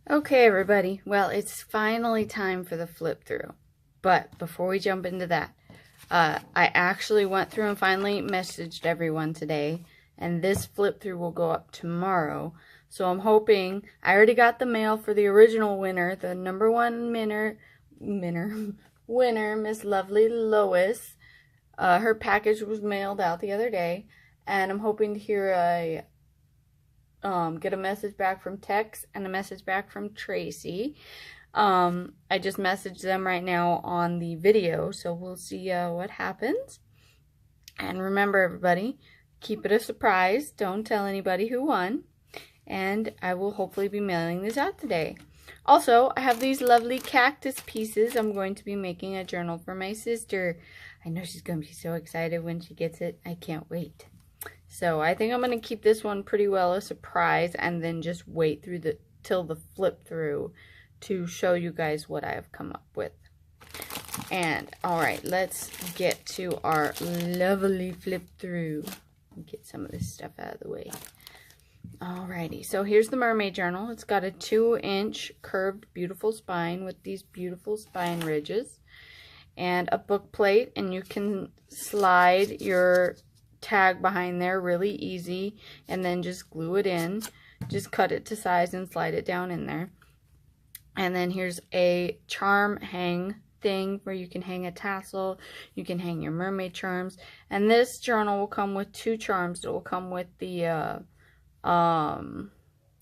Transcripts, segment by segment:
Okay, everybody. Well, it's finally time for the flip through. But before we jump into that, I actually went through and finally messaged everyone today. And this flip through will go up tomorrow. So I'm hoping, I already got the mail for the original winner, the #1 winner, Miss Lovely Lois. Her package was mailed out the other day. And I'm hoping to hear get a message back from Tex and a message back from Tracy. I just messaged them right now on the video, so we'll see what happens. And remember, everybody, keep it a surprise. Don't tell anybody who won. And I will hopefully be mailing this out today. Also, I have these lovely cactus pieces. I'm going to be making a journal for my sister. I know she's going to be so excited when she gets it. I can't wait. So I think I'm going to keep this one pretty well a surprise and then just wait through till the flip through to show you guys what I have come up with. And alright, let's get to our lovely flip through. Get some of this stuff out of the way. Alrighty, so here's the mermaid journal. It's got a 2-inch curved beautiful spine with these beautiful spine ridges and a book plate, and you can slide your tag behind there really easy and then just glue it in. Just cut it to size and slide it down in there. And then here's a charm hang thing where you can hang a tassel, you can hang your mermaid charms, and this journal will come with 2 charms. It will come with the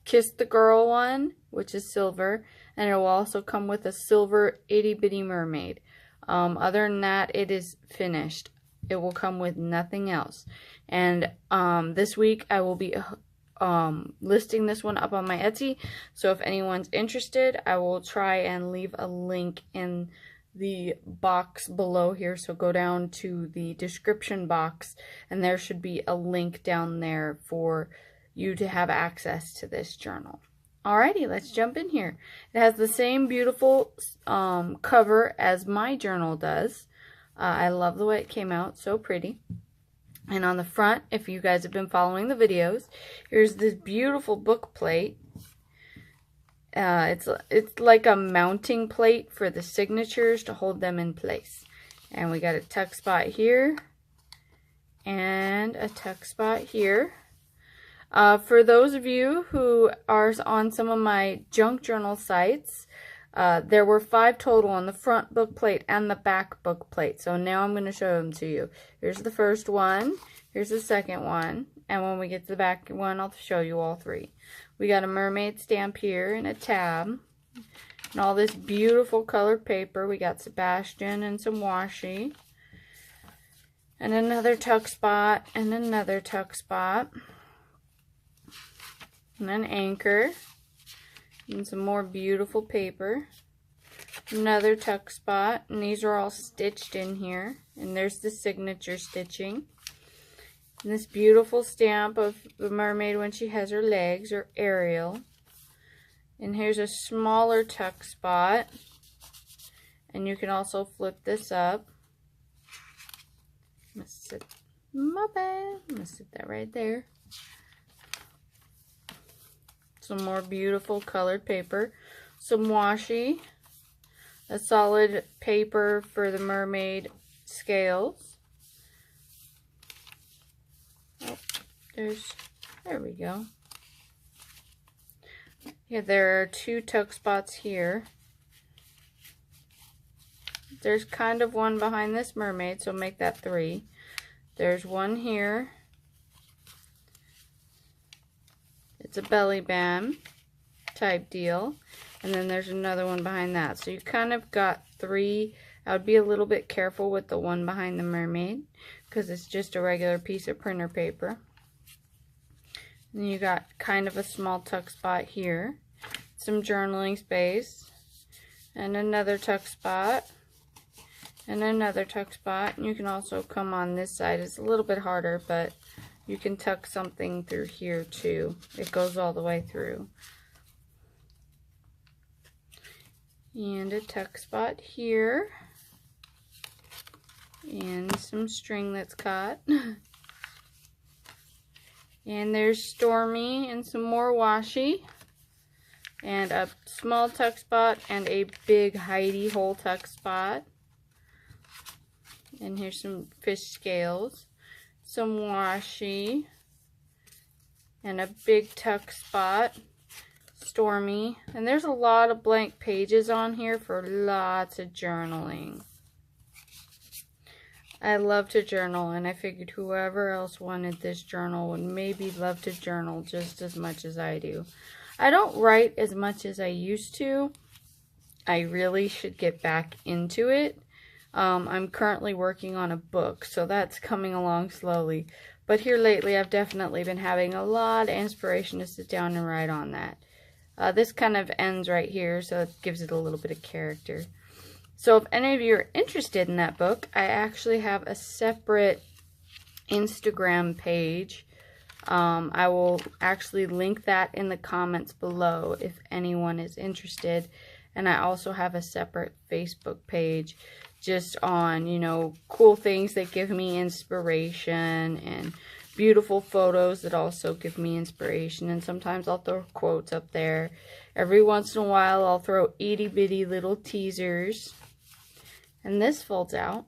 Kiss the Girl one, which is silver, and it will also come with a silver itty bitty mermaid. Other than that, it is finished. It will come with nothing else. And this week I will be listing this one up on my Etsy. So if anyone's interested, I will try and leave a link in the box below here. So go down to the description box and there should be a link down there for you to have access to this journal. Alrighty, let's jump in here. It has the same beautiful cover as my journal does. I love the way it came out, so pretty. And on the front, if you guys have been following the videos, here's this beautiful book plate. It's like a mounting plate for the signatures to hold them in place. And we got a tuck spot here and a tuck spot here. For those of you who are on some of my junk journal sites, there were 5 total on the front book plate and the back book plate. So now I'm going to show them to you. Here's the first one. Here's the second one. And when we get to the back one, I'll show you all 3. We got a mermaid stamp here and a tab. And all this beautiful colored paper. We got Sebastian and some washi. And another tuck spot and another tuck spot. And an anchor. And some more beautiful paper. Another tuck spot. And these are all stitched in here. And there's the signature stitching. And this beautiful stamp of the mermaid when she has her legs, or Ariel. And here's a smaller tuck spot. And you can also flip this up. I'm gonna sit that right there. Some more beautiful colored paper, some washi, a solid paper for the mermaid scales. Oh, there we go. Yeah, there are 2 tuck spots here. There's kind of one behind this mermaid, so make that 3. There's one here. It's a belly band type deal. And then there's another one behind that. So you kind of got 3. I would be a little bit careful with the one behind the mermaid because it's just a regular piece of printer paper. And you got kind of a small tuck spot here. Some journaling space. And another tuck spot. And another tuck spot. And you can also come on this side. It's a little bit harder, but you can tuck something through here too. It goes all the way through. And a tuck spot here. and some string that's caught. And there's Stormy and some more washi, and a small tuck spot and a big hidey hole tuck spot. And here's some fish scales, some washi, and a big tuck spot, Stormy. And there's a lot of blank pages on here for lots of journaling. I love to journal, and I figured whoever else wanted this journal would maybe love to journal just as much as I do. I don't write as much as I used to. I really should get back into it. I'm currently working on a book, so that's coming along slowly. But here lately, I've definitely been having a lot of inspiration to sit down and write on that. This kind of ends right here, so it gives it a little bit of character. So if any of you are interested in that book, I actually have a separate Instagram page. I will actually link that in the comments below if anyone is interested. And I also have a separate Facebook page just on, you know, cool things that give me inspiration and beautiful photos that also give me inspiration. And sometimes I'll throw quotes up there. Every once in a while I'll throw itty bitty little teasers. And this folds out.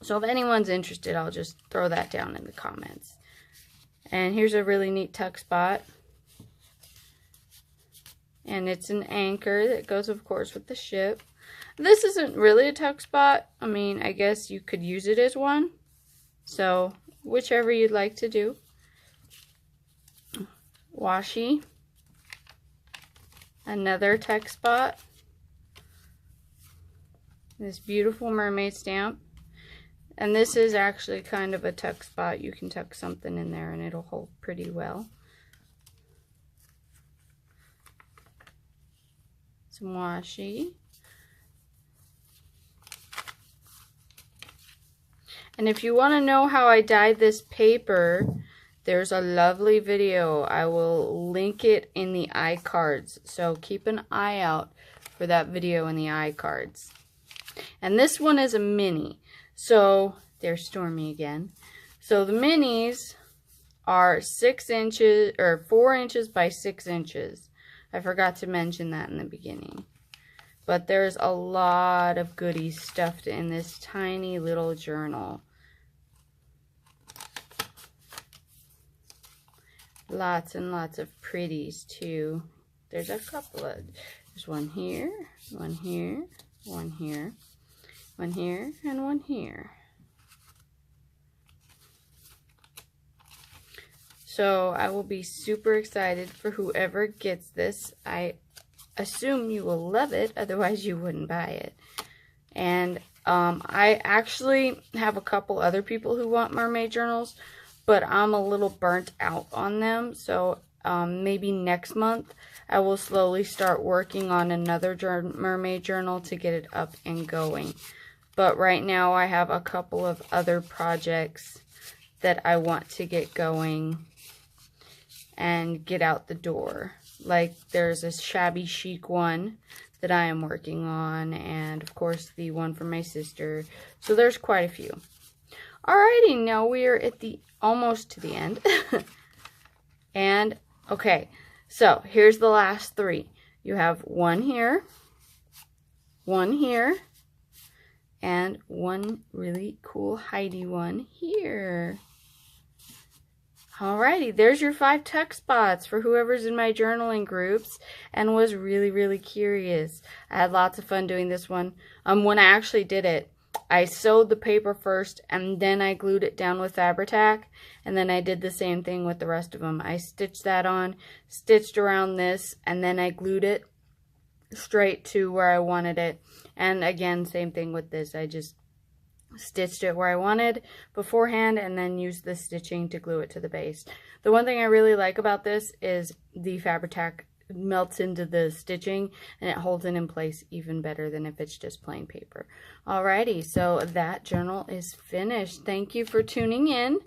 So if anyone's interested, I'll just throw that down in the comments. And here's a really neat tuck spot. And it's an anchor that goes, of course, with the ship. This isn't really a tuck spot. I mean, I guess you could use it as one. So, whichever you'd like to do. Washi. Another tuck spot. This beautiful mermaid stamp. And this is actually kind of a tuck spot. You can tuck something in there and it'll hold pretty well. Some washi. And if you want to know how I dyed this paper, there's a lovely video. I will link it in the iCards. So keep an eye out for that video in the iCards. And this one is a mini. So, there's Stormy again. So the minis are 6 inches, or 4 inches by 6 inches. I forgot to mention that in the beginning. But there's a lot of goodies stuffed in this tiny little journal. Lots and lots of pretties too. There's a couple of, there's one here, one here, one here, one here, and one here. So I will be super excited for whoever gets this. I assume you will love it, otherwise you wouldn't buy it. And I actually have a couple other people who want mermaid journals, but I'm a little burnt out on them. So maybe next month I will slowly start working on another mermaid journal to get it up and going. But right now I have a couple of other projects that I want to get going and get out the door. Like there's a shabby chic one that I am working on, and of course the one for my sister. So there's quite a few. Alrighty, now we are at the almost to the end. And okay, so here's the last 3. You have one here, and one really cool Heidi one here. Alrighty, there's your 5 tuck spots for whoever's in my journaling groups and was really, really curious. I had lots of fun doing this one. When I actually did it, I sewed the paper first and then I glued it down with Fabri-Tac, and then I did the same thing with the rest of them. I stitched that on, stitched around this, and then I glued it straight to where I wanted it. And again, same thing with this. I just stitched it where I wanted beforehand and then used the stitching to glue it to the base. The one thing I really like about this is the Fabri-Tac melts into the stitching and it holds it in place even better than if it's just plain paper. Alrighty, so that journal is finished. Thank you for tuning in.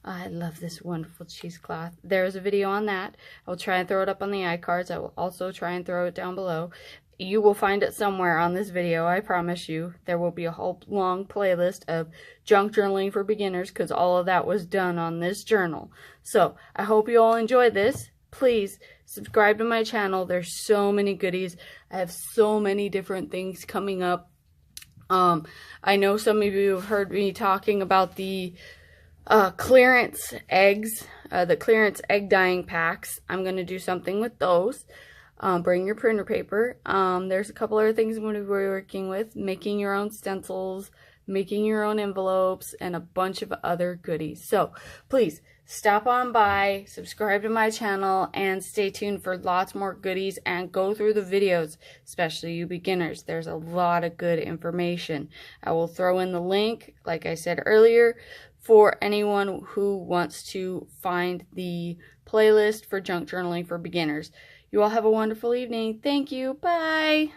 I love this wonderful cheesecloth. There's a video on that. I'll try and throw it up on the iCards. I will also try and throw it down below. You will find it somewhere on this video, I promise you. There will be a whole long playlist of junk journaling for beginners because all of that was done on this journal. So, I hope you all enjoy this. Please subscribe to my channel. There's so many goodies. I have so many different things coming up. I know some of you have heard me talking about the clearance eggs, the clearance egg dyeing packs. I'm going to do something with those. Bring your printer paper. There's a couple other things I'm going to be working with. Making your own stencils, making your own envelopes, and a bunch of other goodies. So, please, stop on by, subscribe to my channel, and stay tuned for lots more goodies, and go through the videos, especially you beginners. There's a lot of good information. I will throw in the link, like I said earlier, for anyone who wants to find the playlist for junk journaling for beginners. You all have a wonderful evening. Thank you. Bye.